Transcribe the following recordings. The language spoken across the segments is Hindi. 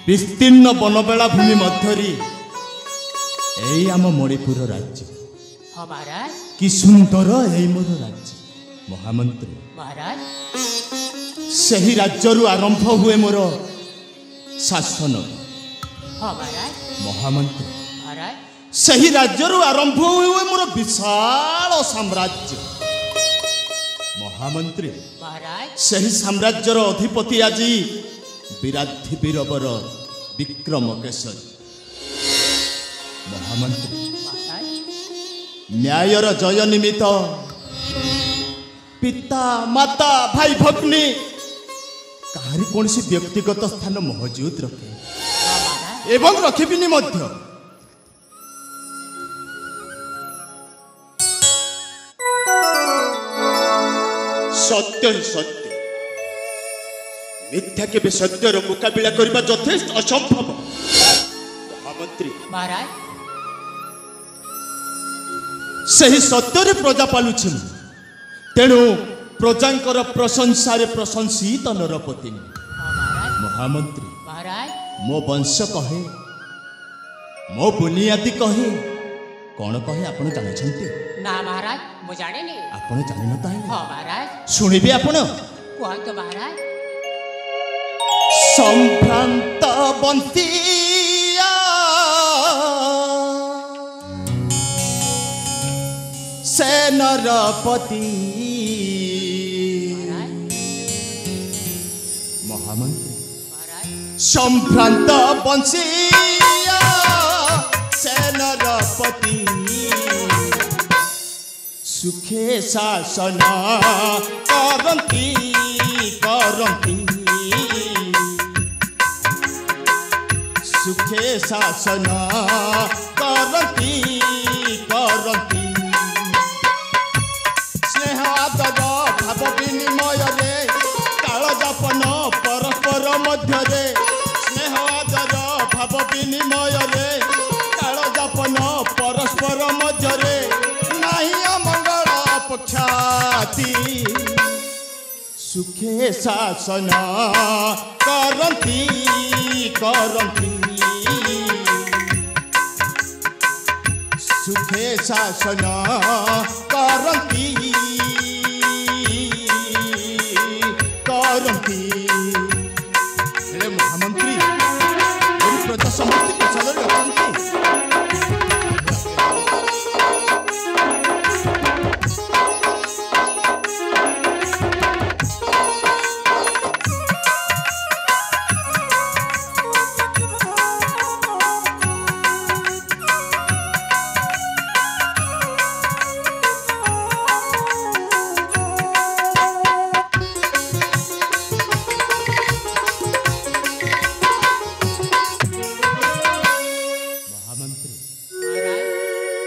विस्तीर्ण बनबेला भूमि मध्यरी एई आम मणिपुर राज्य। हाँ महाराज। कि सुंदर एई मोर राज्य महामंत्री। महाराज सही राज्यरू आरंभ हुए मोर शासन। हाँ महाराज। महामंत्री महाराज सही राज्यरू आरंभ हुए मोर विशाल साम्राज्य। महामंत्री महाराज सही साम्राज्यर अधिपति आज विराधि वीरवर विक्रम केसरी। महामंत्री महाराज न्यायर जय निमित्त पिता माता भाई भग्नी कहारी कौन सी व्यक्तिगत स्थान मौजूद रखे एवं रखिबिनी मध्य। सत्य ही सत्य मिथ्या के सत्यर मुकाबिला करने यथेष्ट असंभव। महामंत्री महाराज सही सत्यर प्रजा पालुछि तेणु प्रजांकर प्रशंसारे प्रशंसित नरपति। महामंत्री महाराज मो वंश कहे मो बुनियादी कहे कौन कहे आपण जानछंती? ना महाराज मु जाने नहीं। आपण जानि न ताहे? हाँ महाराज सुनिबे आपण? कहतो महाराज। संभ्रांत बंतिया से नरपति। महामंत्री महाराज संभ्रांत बंसिया से नरपति सुखे शासन करंती करंती सुखे शासन करंती करंती स्नेह आदर भाव विनिमय रे काल जापन परस्पर मध्य रे स्नेह आदर भाव विनिमय रे काल जापन परस्पर मध्य रे नाही अमंगल पक्षाती सुखे शासन करंती करंती सुखे शासन करंती करंती। हेले महामंत्री प्रजा समृद्धि कुशल रखंती।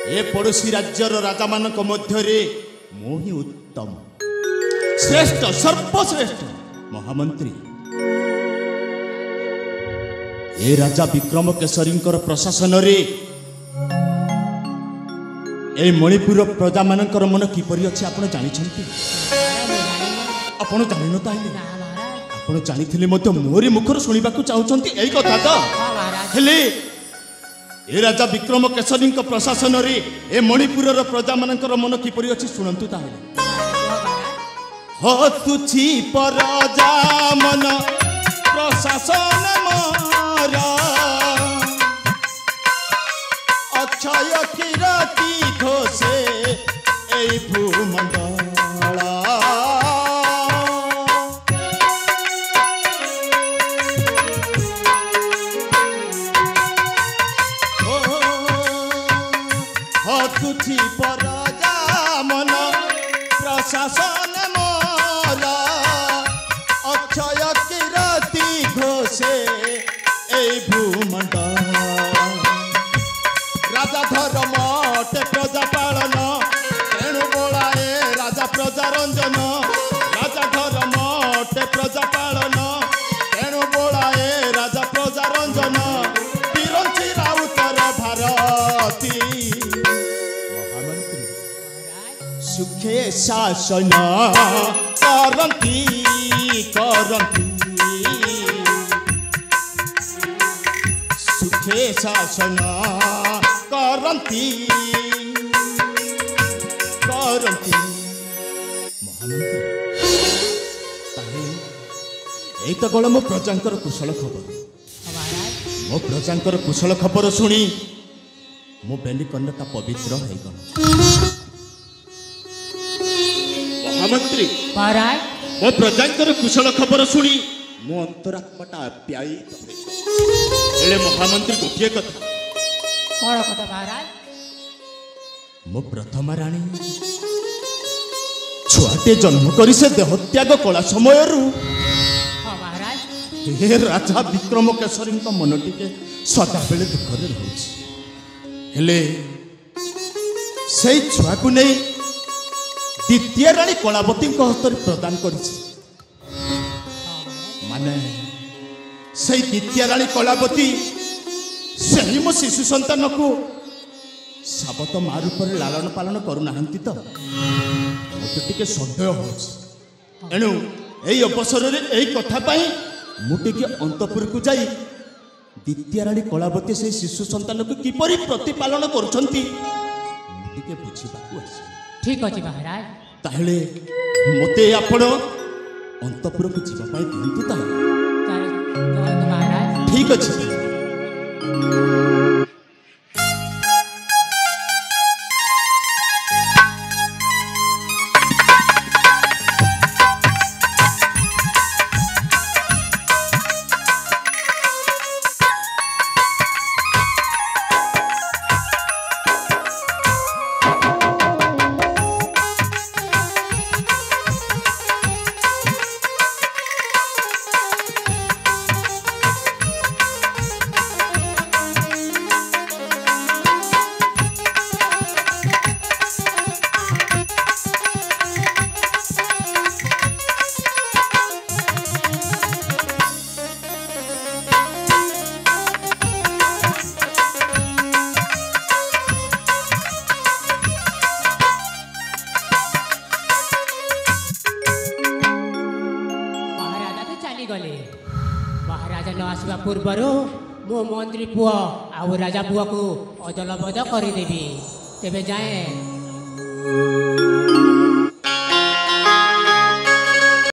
ए पड़ोसी राज्यर राजा मानक मध्यरे मो ही उत्तम श्रेष्ठ सर्वश्रेष्ठ। महामंत्री ए राजा विक्रम केसरी प्रशासन रे ए मणिपुर प्रजा मानकर मन किपरि अछि आपण जानिछंती? आपण जानि न ताइले? आपण जानिथिले मध्य मोरी मुखर सुनिबाकू चाहुचंती एई कथा त? हेले ए राजा विक्रम केसरी प्रशासन रे ए मणिपुर प्रजा मानकर मन किपरि अछि सुनंतु ताहेले। हो तुछि प्रजा मन प्रशासन मोर अक्षय किरती घोषे ए भूमंडल। तुझी प्रजा मन प्रशासन मोर अक्षय किरती घोषे ए भूमंडल। राजा धर्म टे प्रजा पालन तेणु बोलाए राजा प्रजा रंजन। राजा धर्म टे प्रजा पालन तेणु बोलाए राजा प्रजा रंजन। बिरंची राउतर भारती सुखे शासन करंती करंती ସେ ଶାସନ କରନ୍ତି ମହାମନ୍ତ୍ରୀ। ତାହେଲେ ଏଇ ତ ଗଳ ମୋ ପ୍ରଜାଙ୍କର କୁଶଳ ଖବର। हाँ महाराज ମୋ ପ୍ରଜାଙ୍କର କୁଶଳ ଖବର ଶୁଣି ମୋ ବେନିକନ୍ୟାଟା ପବିତ୍ର ହେଇଗଲା। ମହାମନ୍ତ୍ରୀ महाराज ମୋ ପ୍ରଜାଙ୍କର କୁଶଳ ଖବର ଶୁଣି ମୋ ଅନ୍ତରାତ୍ମାଟା ଆପ୍ୟାୟିତ ହେଲେ ମହାମନ୍ତ୍ରୀ ଗୋଟିଏ କଥା, कौन कथा महाराज ମୋ ପ୍ରଥମା ରାଣୀ ଛୁଆଟେ ଜନ୍ମ କରି ସେ ଦେହତ୍ୟାଗ କଲା ସମୟରୁ हाँ महाराज ହେ ରାଜା ବିକ୍ରମ କେଶରୀଙ୍କ ମନ ଟିକେ ସଦାବେଳେ ଦୁଃଖରେ ରହୁଛି। ହେଲେ ସେଇ ଛୁଆକୁ ନେଇ ଦ୍ୱିତୀୟ ରାଣୀ କଳାବତୀଙ୍କ ହସ୍ତରେ ପ୍ରଦାନ କରିଛି। ମାନେ ସେଇ ଦ୍ୱିତୀୟ ରାଣୀ କଳାବତୀ ସେହି ମୋ ଶିଶୁ ସନ୍ତାନକୁ ସାବତ ମା ରୂପରେ ଲାଳନ ପାଳନ କରୁନାହାନ୍ତି ତ ମୋତେ ଟିକେ ସନ୍ଦେହ ହେଉଛି। ଏଣୁ ଏଇ ଅବସରରେ ଏଇ କଥା ପାଇଁ ମୁଁ ଟିକେ ଅନ୍ତପୁରକୁ ଯାଇ ଦ୍ୱିତୀୟ ରାଣୀ କଳାବତୀ ସେଇ ଶିଶୁ ସନ୍ତାନକୁ କିପରି ପ୍ରତିପାଳନ କରୁଛନ୍ତି ମୁଁ ଟିକେ ବୁଝିବାକୁ ଆସିବି। ठीक अच्छे महाराज ତାହେଲେ ମୋତେ ଆପଣ ଅନ୍ତପୁରକୁ ଯିବା ପାଇଁ ଦିଅନ୍ତୁ। ତାହେଲେ चलो महाराज ଠିକ୍ ଅଛି। गले महाराजा न आसवा पूर्वर मो मंत्री पुआ आउ राजा पुआ को अदल बद करदेवी तेबे जाए।